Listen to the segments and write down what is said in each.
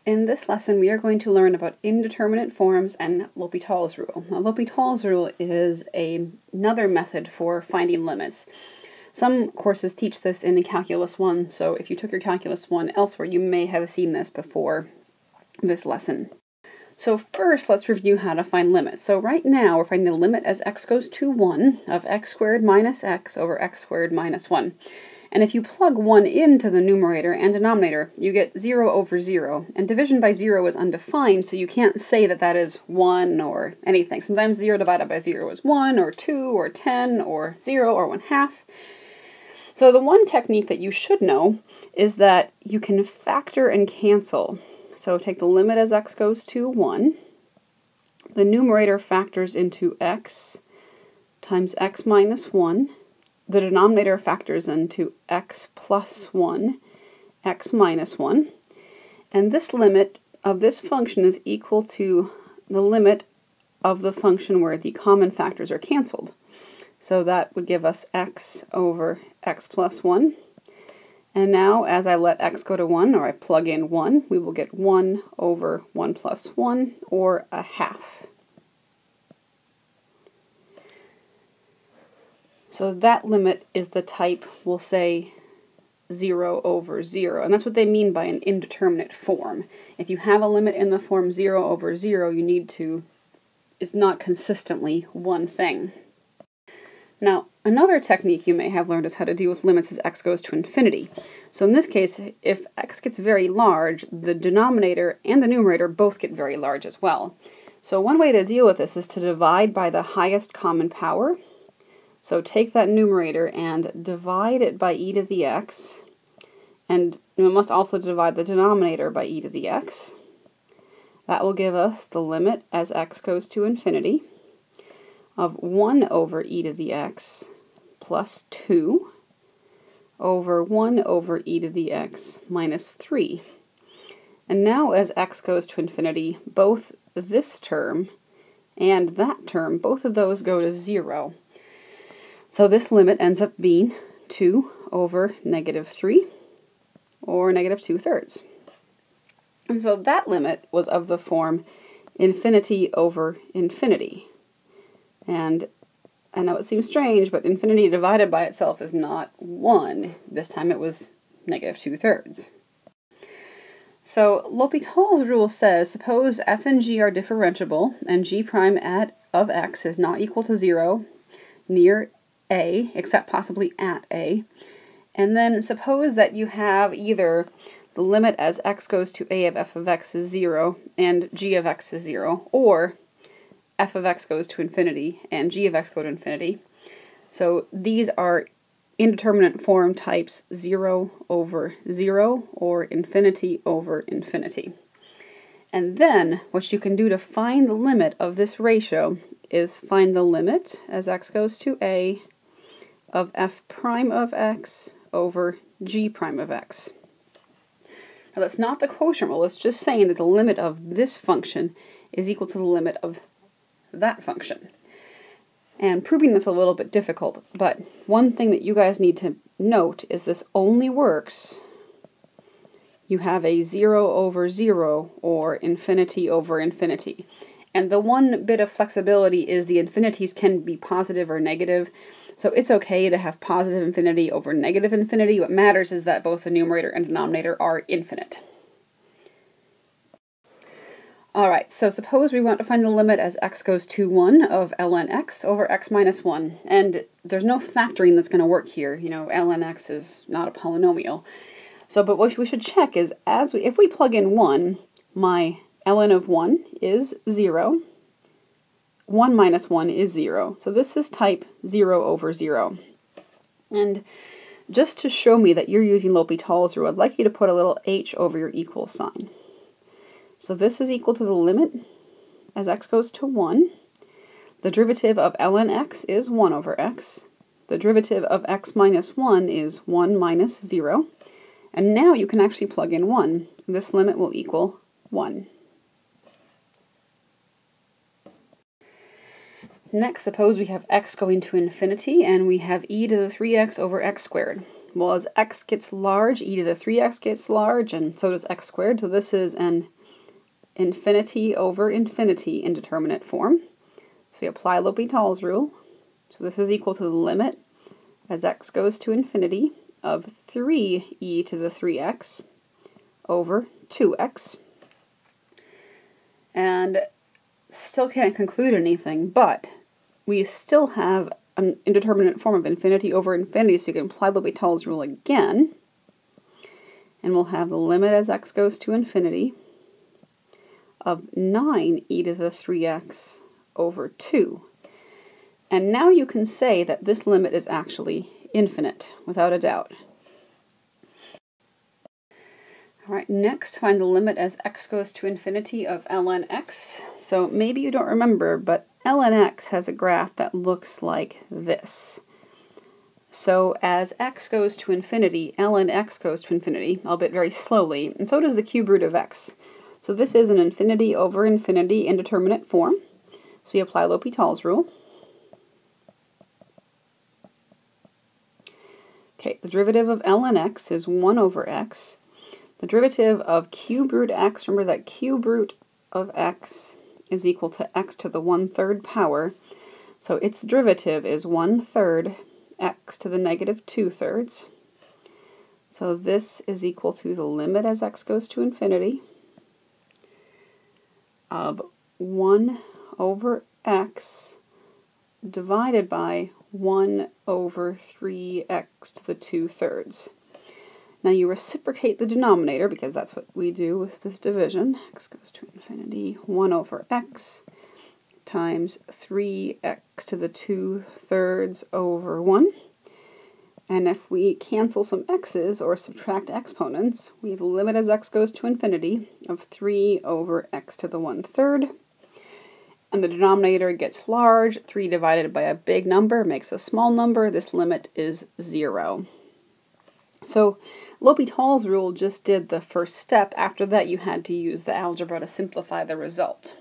In this lesson, we are going to learn about indeterminate forms and L'Hopital's rule. Now, L'Hopital's rule is another method for finding limits. Some courses teach this in Calculus 1, so if you took your Calculus 1 elsewhere, you may have seen this before this lesson. So first, let's review how to find limits. So right now, we're finding the limit as x goes to 1 of x squared minus x over x squared minus 1. And if you plug 1 into the numerator and denominator, you get 0 over 0. And division by 0 is undefined, so you can't say that that is 1 or anything. Sometimes 0 divided by 0 is 1 or 2 or 10 or 0 or 1/2. So the one technique that you should know is that you can factor and cancel. So take the limit as x goes to 1. The numerator factors into x times x minus 1. The denominator factors into x plus 1, x minus 1, and this limit of this function is equal to the limit of the function where the common factors are canceled. So that would give us x over x plus 1. And now as I let x go to 1, or I plug in 1, we will get 1 over 1 plus 1, or a half. So that limit is the type, we'll say, 0 over 0. And that's what they mean by an indeterminate form. If you have a limit in the form 0 over 0, you need to, it's not consistently one thing. Now, another technique you may have learned is how to deal with limits as x goes to infinity. So in this case, if x gets very large, the denominator and the numerator both get very large as well. So one way to deal with this is to divide by the highest common power. So take that numerator and divide it by e to the x, and we must also divide the denominator by e to the x. That will give us the limit as x goes to infinity of 1 over e to the x plus 2 over 1 over e to the x minus 3. And now as x goes to infinity, both this term and that term, both of those go to 0. So this limit ends up being 2 over negative 3, or negative 2/3. And so that limit was of the form infinity over infinity. And I know it seems strange, but infinity divided by itself is not 1. This time it was negative 2/3. So L'Hopital's rule says, suppose f and g are differentiable, and g prime of x is not equal to 0 near a, except possibly at a, and then suppose that you have either the limit as x goes to a of f of x is 0 and g of x is 0, or f of x goes to infinity and g of x go to infinity. So these are indeterminate form types 0 over 0 or infinity over infinity. And then what you can do to find the limit of this ratio is find the limit as x goes to a of f prime of x over g prime of x. Now that's not the quotient rule, it's just saying that the limit of this function is equal to the limit of that function. And proving this is a little bit difficult, but one thing that you guys need to note is this only works you have a 0 over 0 or infinity over infinity. And the one bit of flexibility is the infinities can be positive or negative. So it's okay to have positive infinity over negative infinity. What matters is that both the numerator and denominator are infinite. Alright, so suppose we want to find the limit as x goes to 1 of ln x over x minus 1. And there's no factoring that's going to work here. You know, ln x is not a polynomial. So, but what we should check is, if we plug in 1, my ln of 1 is 0. 1 minus 1 is 0. So this is type 0 over 0. And just to show me that you're using L'Hopital's rule, I'd like you to put a little h over your equal sign. So this is equal to the limit as x goes to 1. The derivative of ln x is 1 over x. The derivative of x minus 1 is 1 minus 0. And now you can actually plug in 1. This limit will equal 1. Next, suppose we have x going to infinity, and we have e to the 3x over x squared. Well, as x gets large, e to the 3x gets large, and so does x squared, so this is an infinity over infinity indeterminate form. So we apply L'Hopital's rule. So this is equal to the limit as x goes to infinity of 3e to the 3x over 2x. And still can't conclude anything, but we still have an indeterminate form of infinity over infinity, so you can apply L'Hopital's rule again. And we'll have the limit as x goes to infinity of 9e to the 3x over 2. And now you can say that this limit is actually infinite, without a doubt. Alright, next find the limit as x goes to infinity of ln x. So maybe you don't remember, but ln x has a graph that looks like this. So as x goes to infinity, ln x goes to infinity, albeit very slowly, and so does the cube root of x. So this is an infinity over infinity indeterminate form. So we apply L'Hopital's rule. Okay, the derivative of ln x is 1 over x. The derivative of cube root x, remember that cube root of x is equal to x to the 1/3 power. So its derivative is 1/3 x to the negative 2/3. So this is equal to the limit as x goes to infinity of 1 over x divided by 1 over 3x to the 2/3. Now you reciprocate the denominator because that's what we do with this division. X goes to infinity, 1 over x times 3x to the 2/3 over 1. And if we cancel some x's or subtract exponents, we have a limit as x goes to infinity of 3 over x to the 1/3. And the denominator gets large. 3 divided by a big number makes a small number. This limit is 0. So L'Hopital's rule just did the first step. After that, you had to use the algebra to simplify the result.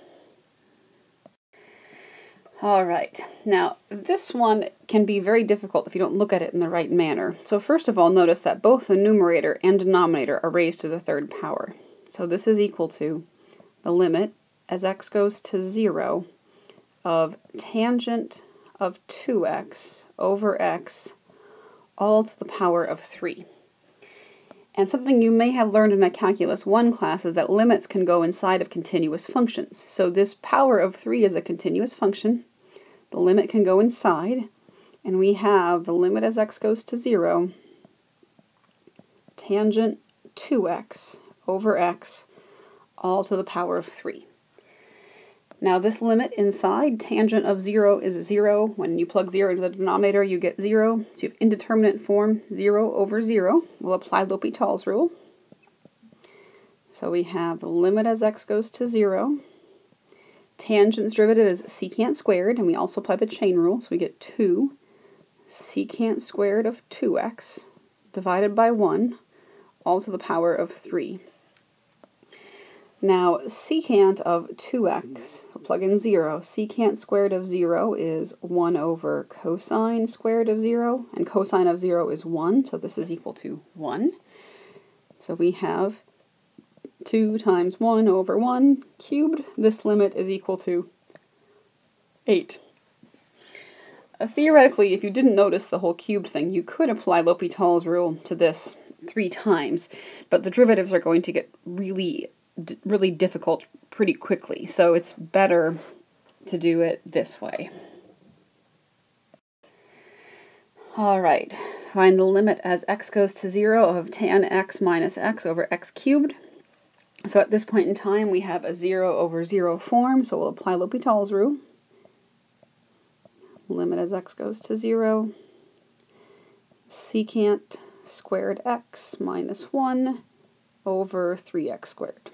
Alright, now this one can be very difficult if you don't look at it in the right manner. So first of all, notice that both the numerator and denominator are raised to the 3rd power. So this is equal to the limit as x goes to 0 of tangent of 2x over x all to the power of 3. And something you may have learned in a Calculus 1 class is that limits can go inside of continuous functions. So this power of 3 is a continuous function. The limit can go inside, and we have the limit as x goes to 0, tangent 2x over x all to the power of 3. Now this limit inside, tangent of 0 is 0. When you plug 0 into the denominator, you get 0. So you have indeterminate form, 0 over 0. We'll apply L'Hopital's rule. So we have the limit as x goes to 0. Tangent's derivative is secant squared, and we also apply the chain rule, so we get 2 secant squared of 2x divided by 1, all to the power of 3. Now, secant of 2x, so plug in 0. Secant squared of 0 is 1 over cosine squared of 0, and cosine of 0 is 1, so this is equal to 1. So we have 2 times 1 over 1 cubed. This limit is equal to 8. Theoretically, if you didn't notice the whole cubed thing, you could apply L'Hopital's rule to this 3 times, but the derivatives are going to get really difficult pretty quickly, so it's better to do it this way. Alright, find the limit as x goes to 0 of tan x minus x over x cubed. So at this point in time we have a 0 over 0 form, so we'll apply L'Hopital's rule. Limit as x goes to 0, secant squared x minus 1 over 3x squared.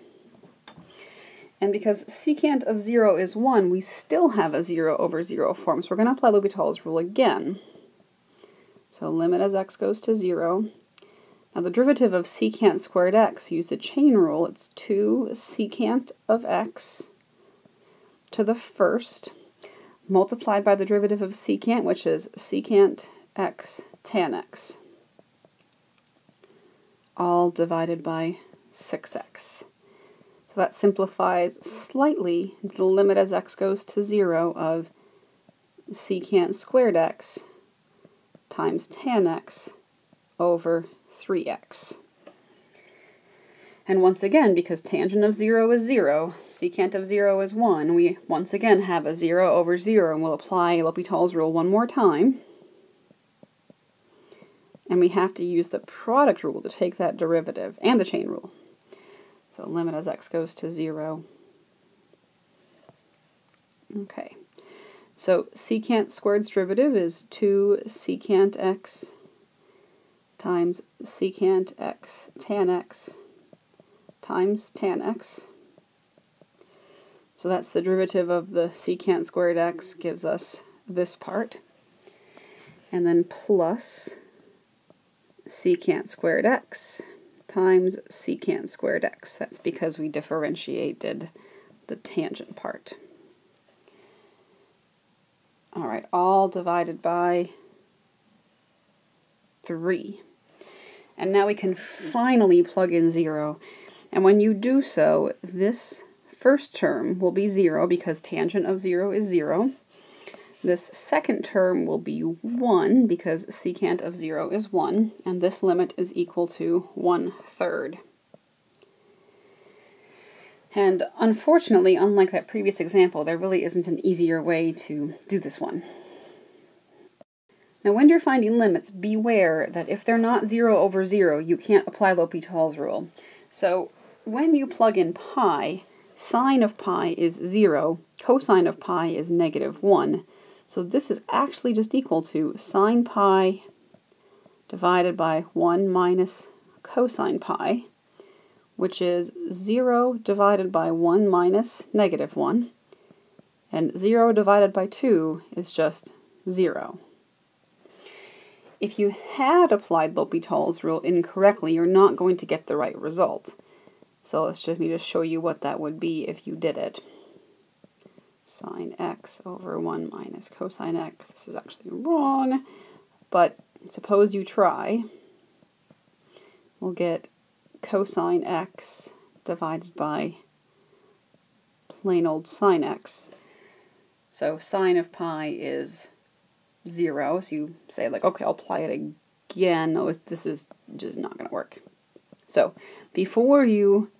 And because secant of 0 is 1, we still have a 0 over 0 form, so we're going to apply L'Hopital's rule again. So limit as x goes to 0. Now the derivative of secant squared x, use the chain rule, it's 2 secant of x to the first, multiplied by the derivative of secant, which is secant x tan x, all divided by 6x. So that simplifies slightly into the limit as x goes to 0 of secant squared x times tan x over 3x. And once again, because tangent of 0 is 0, secant of 0 is 1, we once again have a 0 over 0, and we'll apply L'Hopital's rule one more time. And we have to use the product rule to take that derivative, and the chain rule. So limit as x goes to 0. Okay, so secant squared's derivative is 2 secant x times secant x tan x times tan x. So that's the derivative of the secant squared x, gives us this part. And then plus secant squared x times secant squared x. That's because we differentiated the tangent part. All right, all divided by 3. And now we can finally plug in 0. And when you do so, this first term will be 0 because tangent of 0 is 0. This second term will be 1 because secant of 0 is 1, and this limit is equal to 1/3. And unfortunately, unlike that previous example, there really isn't an easier way to do this one. Now when you're finding limits, beware that if they're not 0 over 0, you can't apply L'Hopital's rule. So when you plug in pi, sine of pi is 0, cosine of pi is -1. So this is actually just equal to sine pi divided by 1 minus cosine pi, which is 0 divided by 1 minus -1, and 0 divided by 2 is just 0. If you had applied L'Hopital's rule incorrectly, you're not going to get the right result. So let's just show you what that would be if you did it. Sine x over 1 minus cosine x. This is actually wrong, but suppose you try. We'll get cosine x divided by plain old sine x. So sine of pi is 0, so you say like, okay, I'll apply it again. No, this is just not going to work. So before you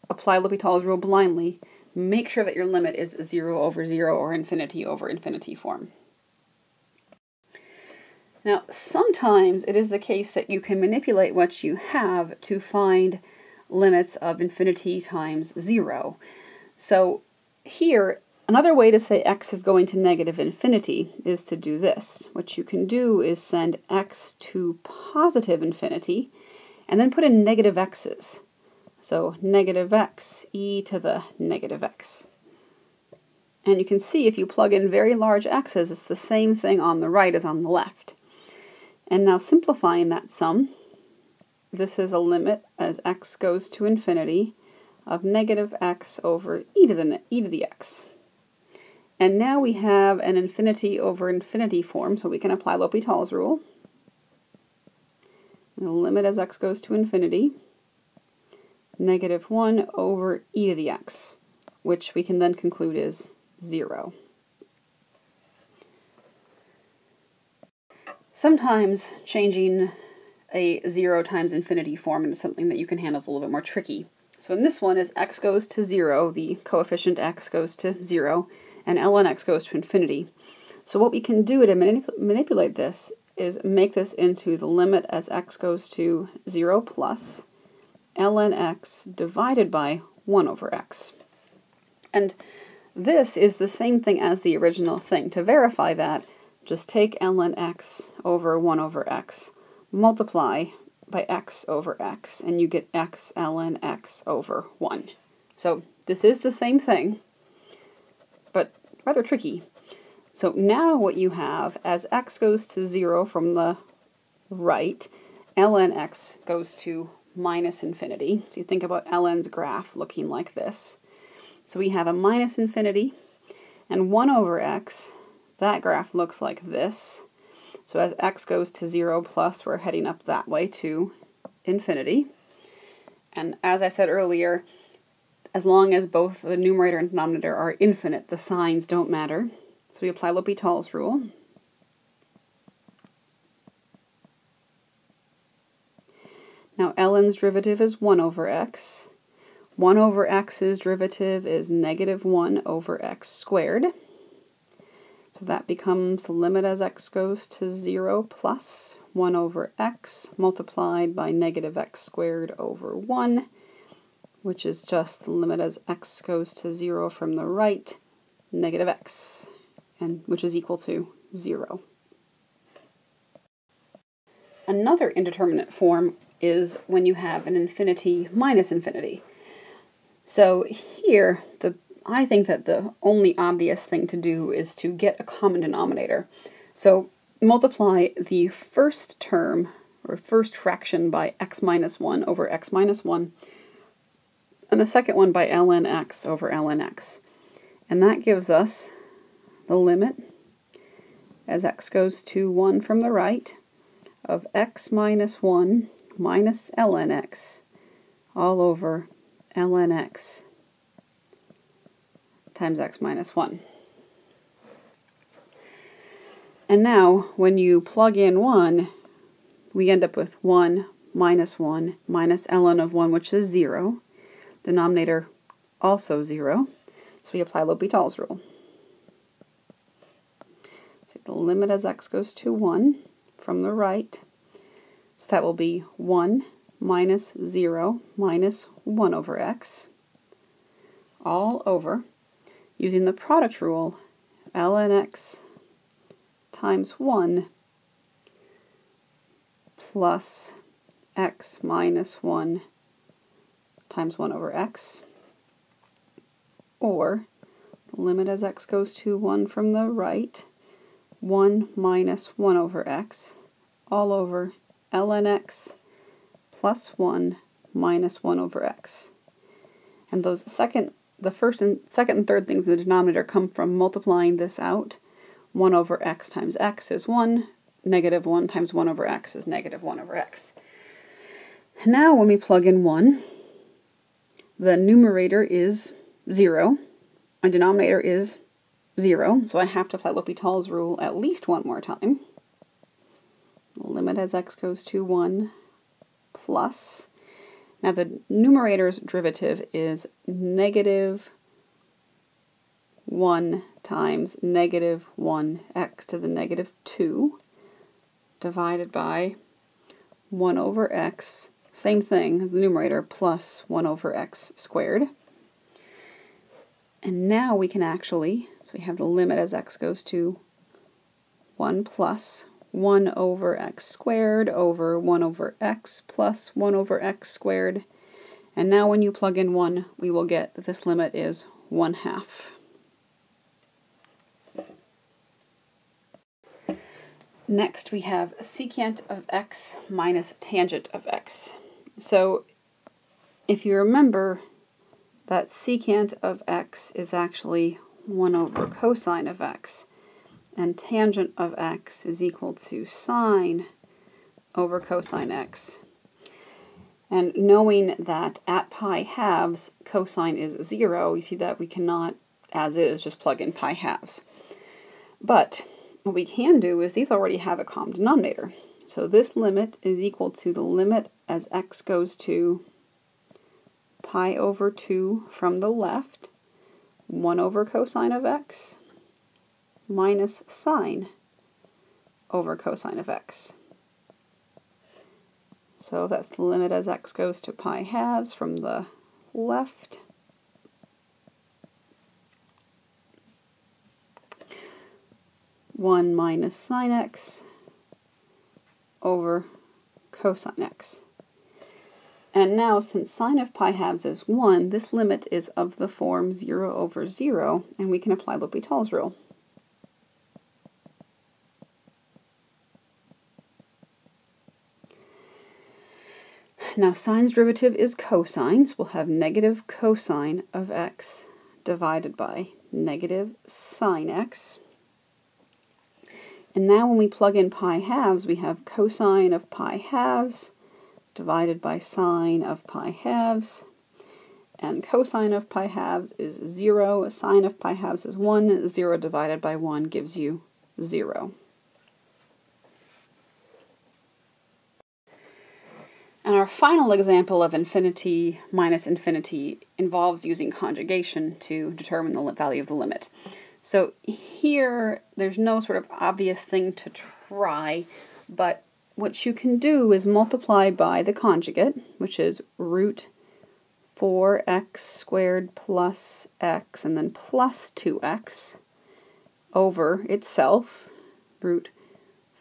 apply L'Hopital's rule blindly, make sure that your limit is 0 over 0 or infinity over infinity form. Now, sometimes it is the case that you can manipulate what you have to find limits of infinity times 0. So here, another way to say x is going to negative infinity is to do this. What you can do is send x to positive infinity and then put in negative x's. So negative x e to the negative x. And you can see if you plug in very large x's, it's the same thing on the right as on the left. And now simplifying that sum, this is a limit as x goes to infinity of negative x over e to the x. And now we have an infinity over infinity form, so we can apply L'Hopital's rule. The limit as x goes to infinity, -1 over e to the x, which we can then conclude is 0. Sometimes changing a 0 times infinity form into something that you can handle is a little bit more tricky. So in this one, as x goes to 0, the coefficient x goes to 0, and ln x goes to infinity. So what we can do to manipulate this is make this into the limit as x goes to 0 plus ln x divided by 1 over x. And this is the same thing as the original thing. To verify that, just take ln x over 1 over x, multiply by x over x, and you get x ln x over 1. So this is the same thing, but rather tricky. So now what you have, as x goes to 0 from the right, ln x goes to minus infinity. So you think about ln's graph looking like this. So we have a minus infinity, and 1 over x, that graph looks like this. So as x goes to 0 plus, we're heading up that way to infinity. And as I said earlier, as long as both the numerator and denominator are infinite, the signs don't matter. So we apply L'Hopital's rule. Now ln's derivative is 1 over x. 1 over x's derivative is negative 1 over x squared. So that becomes the limit as x goes to 0 plus 1 over x multiplied by negative x squared over 1, which is just the limit as x goes to 0 from the right, negative x, and which is equal to 0. Another indeterminate form is when you have an infinity minus infinity. So here, I think that the only obvious thing to do is to get a common denominator. So multiply the first term, or first fraction, by x minus 1 over x minus 1, and the second one by ln x over ln x. And that gives us the limit as x goes to 1 from the right of x minus 1 minus ln x all over ln x times x minus 1. And now, when you plug in 1, we end up with 1 minus ln of 1, which is 0. Denominator also 0. So we apply L'Hopital's rule. Take the limit as x goes to 1 from the right. So that will be 1 minus 0 minus 1 over x, all over, using the product rule, ln x times 1 plus x minus 1 times 1 over x, or the limit as x goes to 1 from the right, 1 minus 1 over x, all over ln x plus 1 minus 1 over x. And those the first and second and third things in the denominator come from multiplying this out. 1 over x times x is 1, negative 1 times 1 over x is negative 1 over x. Now when we plug in 1, the numerator is 0, my denominator is 0, so I have to apply L'Hopital's rule at least one more time. The limit as x goes to 1 plus, now the numerator's derivative is negative 1 times negative 1x to the negative 2 divided by 1 over x, same thing as the numerator, plus 1 over x squared. And now we can actually, so we have the limit as x goes to 1 plus 1 over x squared over 1 over x plus 1 over x squared. And now when you plug in 1, we will get that this limit is 1/2. Next we have secant of x minus tangent of x. So if you remember that secant of x is actually 1 over cosine of x, and tangent of x is equal to sine over cosine x. And knowing that at pi halves cosine is 0, you see that we cannot, as is, just plug in pi halves. But what we can do is these already have a common denominator. So this limit is equal to the limit as x goes to pi over 2 from the left, 1 over cosine of x, minus sine over cosine of x. So that's the limit as x goes to pi halves from the left, one minus sine x over cosine x. And now, since sine of pi halves is 1, this limit is of the form 0 over 0, and we can apply L'Hopital's rule. Now sine's derivative is cosine, so we'll have negative cosine of x divided by negative sine x. And now when we plug in pi halves, we have cosine of pi halves divided by sine of pi halves. And cosine of pi halves is 0, sine of pi halves is 1, 0 divided by 1 gives you 0. And our final example of infinity minus infinity involves using conjugation to determine the value of the limit. So here, there's no sort of obvious thing to try, but what you can do is multiply by the conjugate, which is root 4x squared plus x, and then plus 2x, over itself, root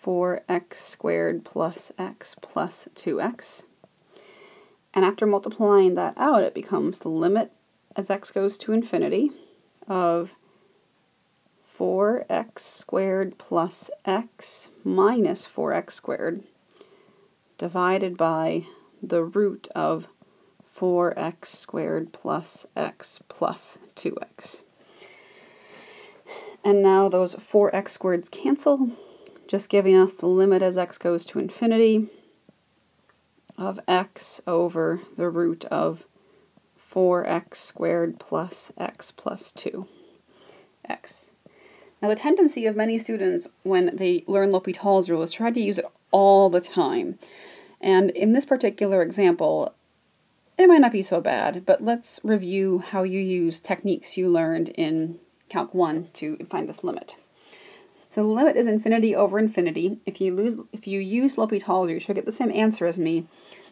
4x squared plus x plus 2x. And after multiplying that out, it becomes the limit as x goes to infinity of 4x squared plus x minus 4x squared divided by the root of 4x squared plus x plus 2x. And now those 4x squareds cancel, just giving us the limit as x goes to infinity of x over the root of 4x squared plus x plus 2x. Now the tendency of many students when they learn L'Hopital's rule is to try to use it all the time. And in this particular example, it might not be so bad, but let's review how you use techniques you learned in Calc 1 to find this limit. So the limit is infinity over infinity. If you use L'Hopital's, you should get the same answer as me.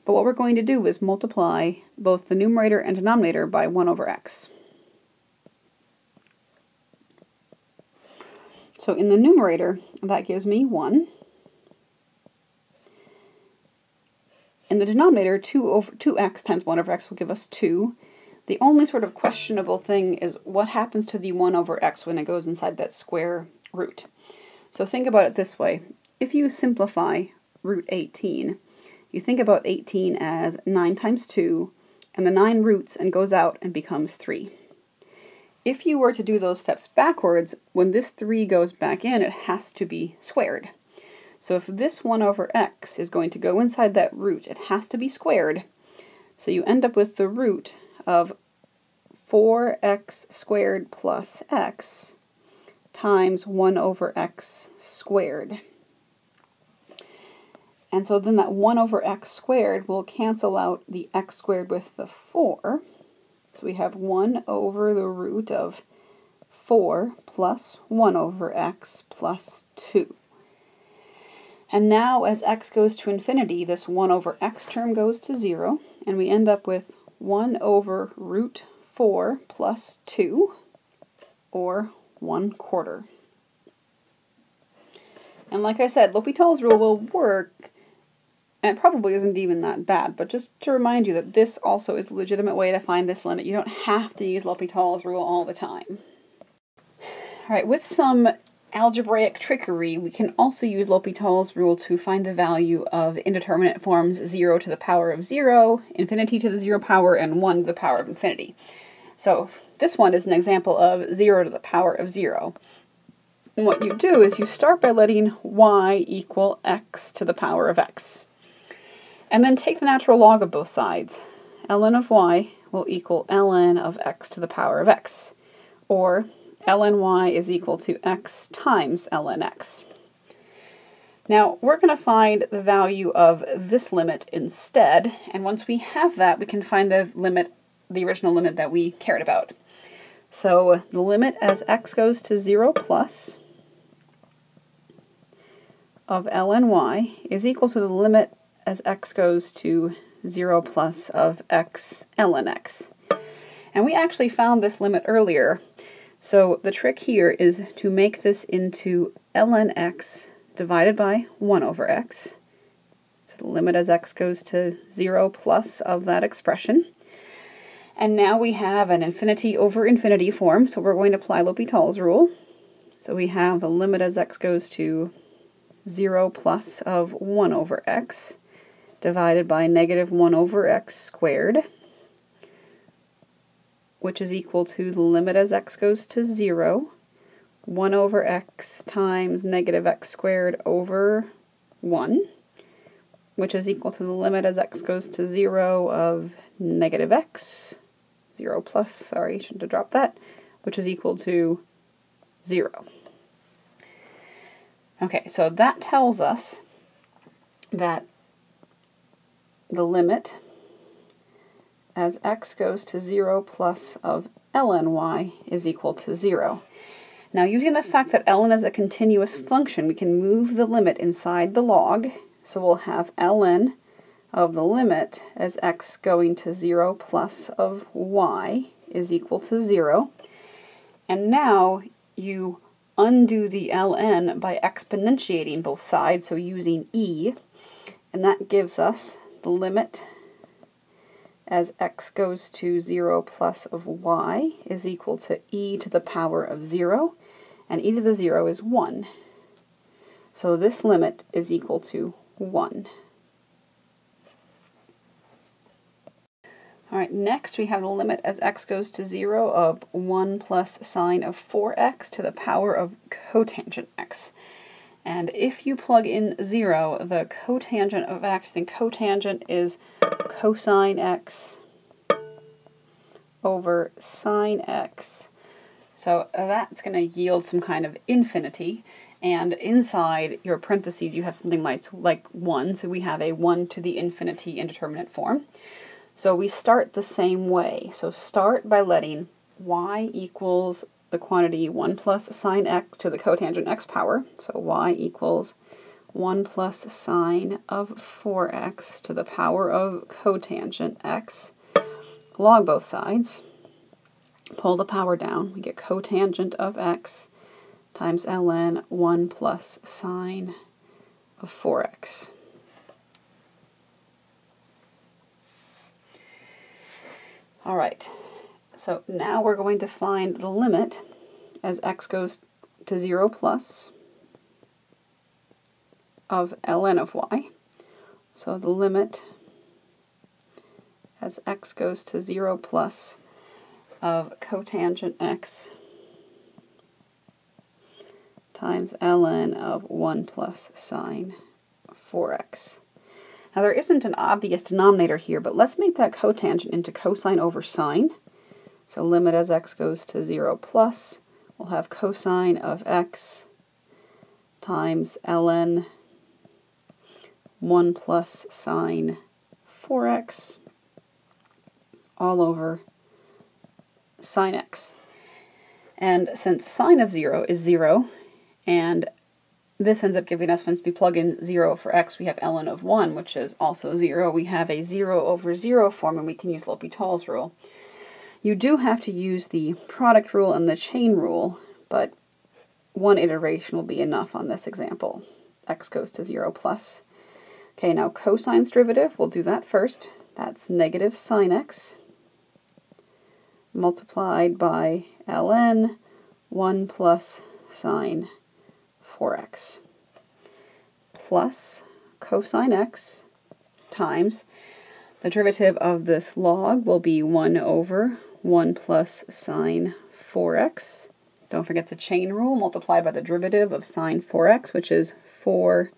But what we're going to do is multiply both the numerator and denominator by 1 over x. So in the numerator, that gives me 1. In the denominator, 2x times 1 over x will give us 2. The only sort of questionable thing is what happens to the 1 over x when it goes inside that square root. So think about it this way. If you simplify root 18, you think about 18 as 9 times 2, and the 9 roots and goes out and becomes 3. If you were to do those steps backwards, when this 3 goes back in, it has to be squared. So if this 1 over x is going to go inside that root, it has to be squared. So you end up with the root of 4x squared plus x times 1 over x squared. And so then that 1 over x squared will cancel out the x squared with the 4. So we have 1 over the root of 4 plus 1 over x plus 2. And now as x goes to infinity, this 1 over x term goes to 0, and we end up with 1 over root 4 plus 2, or 1/4. And like I said, L'Hopital's rule will work, and it probably isn't even that bad, but just to remind you that this also is a legitimate way to find this limit. You don't have to use L'Hopital's rule all the time. Alright, with some algebraic trickery, we can also use L'Hopital's rule to find the value of indeterminate forms 0 to the power of 0, infinity to the 0 power, and 1 to the power of infinity. So this one is an example of 0 to the power of 0. And what you do is you start by letting y equal x to the power of x. And then take the natural log of both sides. ln of y will equal ln of x to the power of x, or ln y is equal to x times ln x. Now we're going to find the value of this limit instead, and once we have that, we can find the limit, the original limit that we cared about. So the limit as x goes to 0 plus of ln y is equal to the limit as x goes to 0 plus of x ln x. And we actually found this limit earlier. So the trick here is to make this into ln x divided by 1 over x. So the limit as x goes to 0 plus of that expression. And now we have an infinity over infinity form, so we're going to apply L'Hopital's rule. So we have the limit as x goes to 0 plus of 1 over x divided by negative 1 over x squared, which is equal to the limit as x goes to 0, 1 over x times negative x squared over 1, which is equal to the limit as x goes to 0 of negative x, 0 plus, sorry, shouldn't have dropped that, which is equal to 0. Okay, so that tells us that the limit as x goes to 0 plus of ln y is equal to 0. Now, using the fact that ln is a continuous function, we can move the limit inside the log, so we'll have ln of the limit as x going to 0 plus of y is equal to 0. And now you undo the ln by exponentiating both sides, so using e, and that gives us the limit as x goes to 0 plus of y is equal to e to the power of 0, and e to the 0 is 1. So this limit is equal to 1. Alright, next we have the limit as x goes to 0 of 1 plus sine of 4x to the power of cotangent x. And if you plug in 0, the cotangent of x, then cotangent is cosine x over sine x. So that's going to yield some kind of infinity, and inside your parentheses you have something like 1, so we have a 1 to the infinity indeterminate form. So we start the same way. So start by letting y equals the quantity 1 plus sine x to the cotangent x power. So y equals 1 plus sine of 4x to the power of cotangent x. Log both sides. Pull the power down. We get cotangent of x times ln 1 plus sine of 4x. Alright, so now we're going to find the limit as x goes to 0 plus of ln of y. So the limit as x goes to 0 plus of cotangent x times ln of 1 plus sine 4x. Now there isn't an obvious denominator here, but let's make that cotangent into cosine over sine. So limit as x goes to 0 plus, we'll have cosine of x times ln 1 plus sine 4x all over sine x. And since sine of 0 is 0, and this ends up giving us, once we plug in 0 for x, we have ln of 1, which is also 0. We have a 0 over 0 form, and we can use L'Hopital's rule. You do have to use the product rule and the chain rule, but one iteration will be enough on this example. X goes to 0 plus. Okay, now cosine's derivative, we'll do that first. That's negative sine x multiplied by ln 1 plus sine 4x plus cosine x times the derivative of this log will be 1 over 1 plus sine 4x. Don't forget the chain rule, multiplied by the derivative of sine 4x, which is 4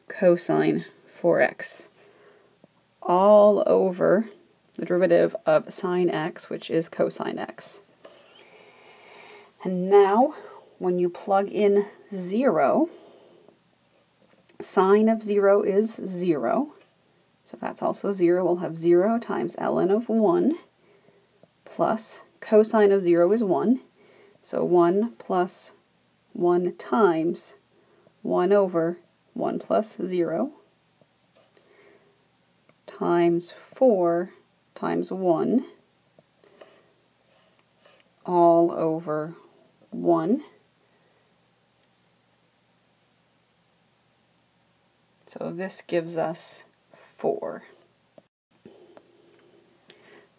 cosine 4x, all over the derivative of sine x, which is cosine x. And now, when you plug in 0, sine of 0 is 0, so that's also 0. We'll have 0 times ln of 1 plus cosine of 0 is 1, so 1 plus 1 times 1 over 1 plus 0 times 4 times 1 all over 1. So this gives us 4.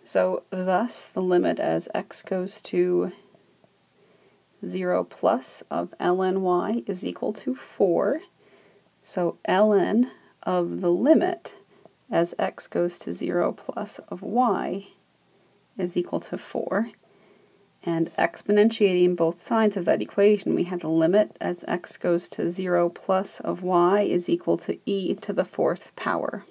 So thus the limit as x goes to 0 plus of ln y is equal to 4. So ln of the limit as x goes to 0 plus of y is equal to 4. And exponentiating both sides of that equation, we have the limit as x goes to 0 plus of y is equal to e to the 4th power.